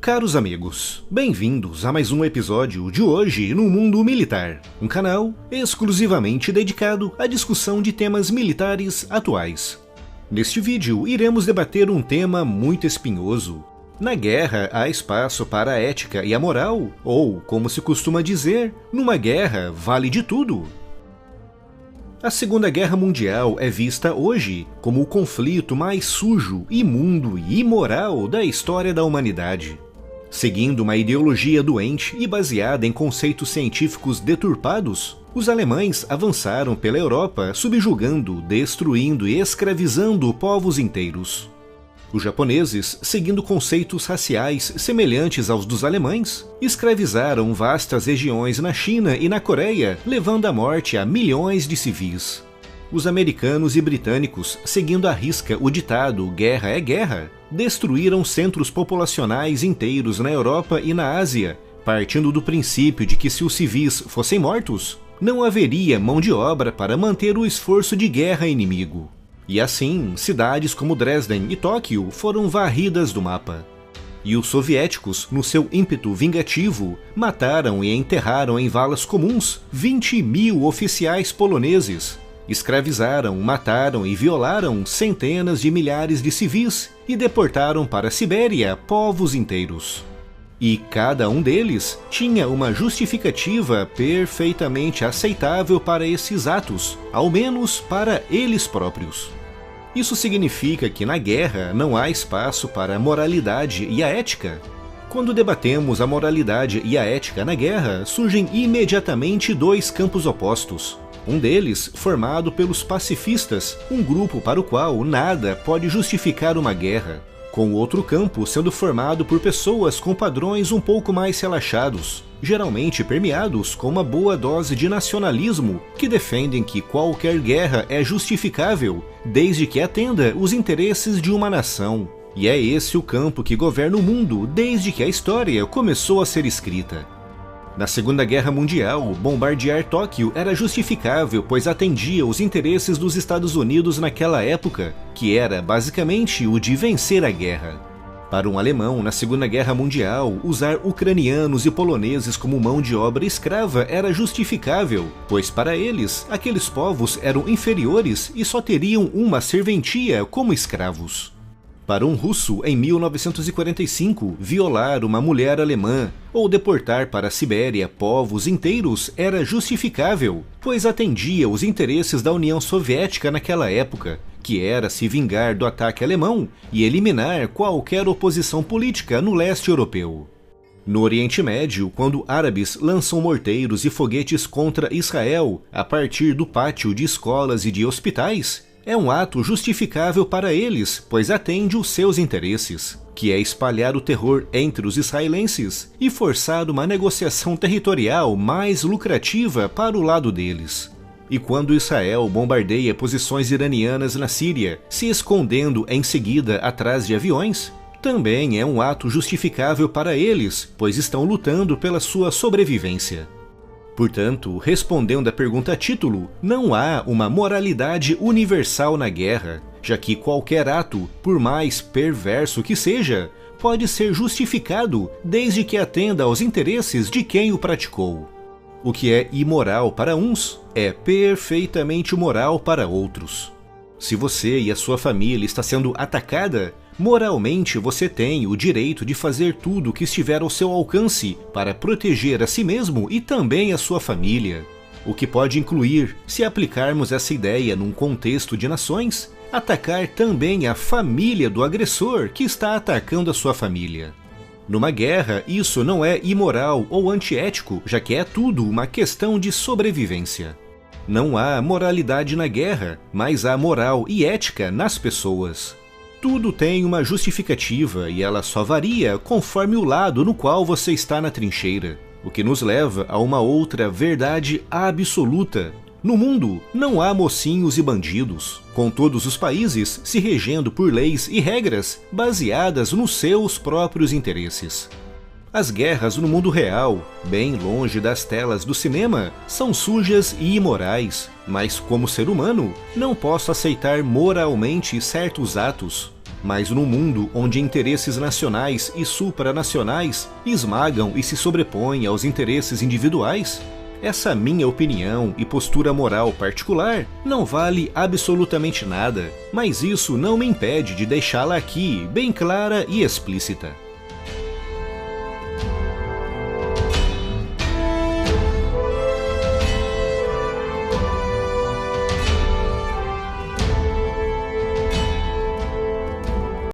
Caros amigos, bem-vindos a mais um episódio de Hoje no Mundo Militar, um canal exclusivamente dedicado à discussão de temas militares atuais. Neste vídeo, iremos debater um tema muito espinhoso. Na guerra, há espaço para a ética e a moral? Ou, como se costuma dizer, numa guerra vale de tudo? A Segunda Guerra Mundial é vista hoje como o conflito mais sujo, imundo e imoral da história da humanidade. Seguindo uma ideologia doente e baseada em conceitos científicos deturpados, os alemães avançaram pela Europa subjugando, destruindo e escravizando povos inteiros. Os japoneses, seguindo conceitos raciais semelhantes aos dos alemães, escravizaram vastas regiões na China e na Coreia, levando à morte a milhões de civis. Os americanos e britânicos, seguindo à risca o ditado "guerra é guerra", destruíram centros populacionais inteiros na Europa e na Ásia, partindo do princípio de que se os civis fossem mortos, não haveria mão de obra para manter o esforço de guerra inimigo. E assim, cidades como Dresden e Tóquio foram varridas do mapa. E os soviéticos, no seu ímpeto vingativo, mataram e enterraram em valas comuns 20 mil oficiais poloneses. Escravizaram, mataram e violaram centenas de milhares de civis e deportaram para a Sibéria povos inteiros. E cada um deles tinha uma justificativa perfeitamente aceitável para esses atos, ao menos para eles próprios. Isso significa que na guerra não há espaço para a moralidade e a ética. Quando debatemos a moralidade e a ética na guerra, surgem imediatamente dois campos opostos. Um deles formado pelos pacifistas, um grupo para o qual nada pode justificar uma guerra, com o outro campo sendo formado por pessoas com padrões um pouco mais relaxados, geralmente permeados com uma boa dose de nacionalismo, que defendem que qualquer guerra é justificável, desde que atenda os interesses de uma nação. E é esse o campo que governa o mundo desde que a história começou a ser escrita. Na Segunda Guerra Mundial, bombardear Tóquio era justificável, pois atendia os interesses dos Estados Unidos naquela época, que era basicamente o de vencer a guerra. Para um alemão, na Segunda Guerra Mundial, usar ucranianos e poloneses como mão de obra escrava era justificável, pois para eles, aqueles povos eram inferiores e só teriam uma serventia como escravos. Para um russo, em 1945, violar uma mulher alemã ou deportar para a Sibéria povos inteiros era justificável, pois atendia os interesses da União Soviética naquela época, que era se vingar do ataque alemão e eliminar qualquer oposição política no leste europeu. No Oriente Médio, quando árabes lançam morteiros e foguetes contra Israel a partir do pátio de escolas e de hospitais, é um ato justificável para eles, pois atende os seus interesses, que é espalhar o terror entre os israelenses e forçar uma negociação territorial mais lucrativa para o lado deles. E quando Israel bombardeia posições iranianas na Síria, se escondendo em seguida atrás de aviões, também é um ato justificável para eles, pois estão lutando pela sua sobrevivência. Portanto, respondendo à pergunta a título, não há uma moralidade universal na guerra, já que qualquer ato, por mais perverso que seja, pode ser justificado desde que atenda aos interesses de quem o praticou. O que é imoral para uns é perfeitamente moral para outros. Se você e a sua família está sendo atacada, moralmente você tem o direito de fazer tudo o que estiver ao seu alcance para proteger a si mesmo e também a sua família. O que pode incluir, se aplicarmos essa ideia num contexto de nações, atacar também a família do agressor que está atacando a sua família. Numa guerra, isso não é imoral ou antiético, já que é tudo uma questão de sobrevivência. Não há moralidade na guerra, mas há moral e ética nas pessoas. Tudo tem uma justificativa e ela só varia conforme o lado no qual você está na trincheira, o que nos leva a uma outra verdade absoluta. No mundo, não há mocinhos e bandidos, com todos os países se regendo por leis e regras baseadas nos seus próprios interesses. As guerras no mundo real, bem longe das telas do cinema, são sujas e imorais, mas como ser humano, não posso aceitar moralmente certos atos. Mas num mundo onde interesses nacionais e supranacionais esmagam e se sobrepõem aos interesses individuais, essa minha opinião e postura moral particular não vale absolutamente nada, mas isso não me impede de deixá-la aqui bem clara e explícita.